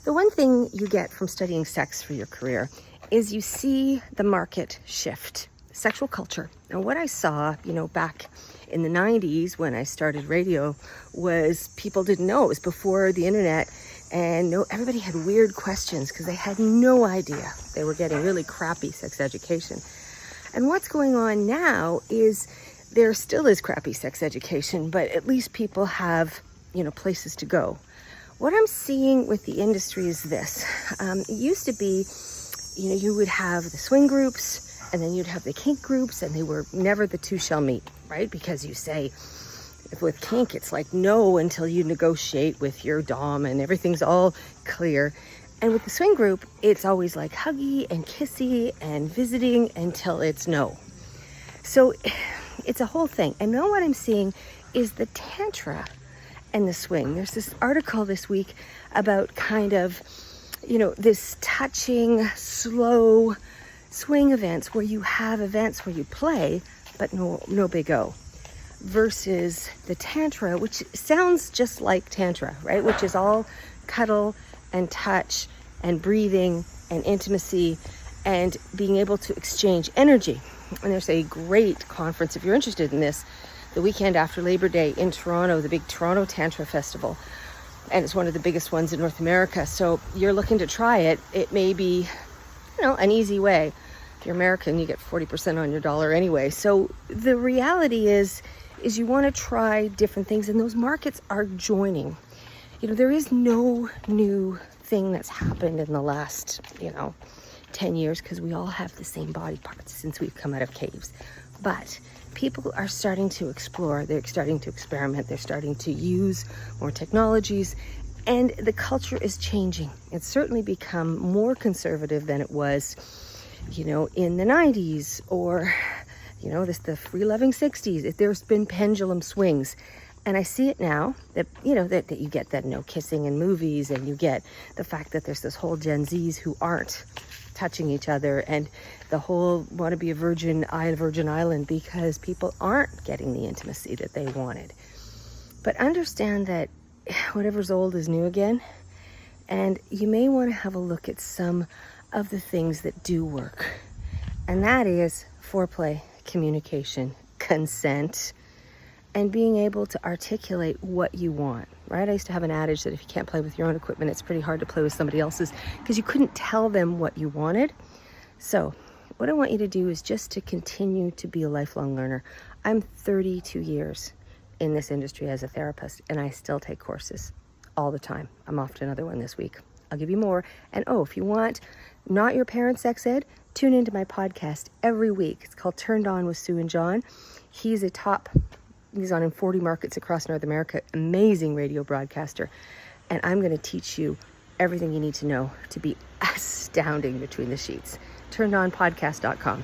The one thing you get from studying sex for your career is you see the market shift, sexual culture. And what I saw, back in the 90s when I started radio was people didn't know. It was before the internet, and everybody had weird questions because they had no idea. They were getting really crappy sex education. And what's going on now is there still is crappy sex education, but at least people have, places to go. What I'm seeing with the industry is this. It used to be, you would have the swing groups, and then you'd have the kink groups, and they were never the two shall meet, right? Because you say, with kink, it's like no until you negotiate with your dom and everything's all clear. And with the swing group, it's always like huggy and kissy and visiting until it's no. So it's a whole thing. And now what I'm seeing is the tantra and the swing. There's this article this week about kind of, this touching, slow swing events where you have events where you play, but no big O. Versus the tantra, which sounds just like tantra, right? Which is all cuddle and touch and breathing and intimacy and being able to exchange energy. And there's a great conference, if you're interested in this, the weekend after Labor Day in Toronto, the big Toronto Tantra Festival. And it's one of the biggest ones in North America. So you're looking to try it. It may be, an easy way. If you're American, you get 40% on your dollar anyway. So the reality is you want to try different things, and those markets are joining. There is no new thing that's happened in the last, 10 years, because we all have the same body parts since we've come out of caves. But people are starting to explore, they're starting to experiment, they're starting to use more technologies, and the culture is changing. It's certainly become more conservative than it was, in the 90s or the free-loving 60s. There's been pendulum swings. And I see it now that, that you get that no kissing in movies, and you get the fact that there's this whole Gen Zs who aren't touching each other, and the whole want to be a virgin island because people aren't getting the intimacy that they wanted. But understand that whatever's old is new again. And you may want to have a look at some of the things that do work. And that is foreplay, communication, consent, and being able to articulate what you want, right? I used to have an adage that if you can't play with your own equipment, it's pretty hard to play with somebody else's, because you couldn't tell them what you wanted. So what I want you to do is just to continue to be a lifelong learner. I'm 32 years in this industry as a therapist, and I still take courses all the time. I'm off to another one this week. I'll give you more. And if you want not your parents' sex ed, tune into my podcast every week. It's called Turned On with Sue and John. He's on in 40 markets across North America, amazing radio broadcaster. And I'm going to teach you everything you need to know to be astounding between the sheets. TurnedOnPodcast.com.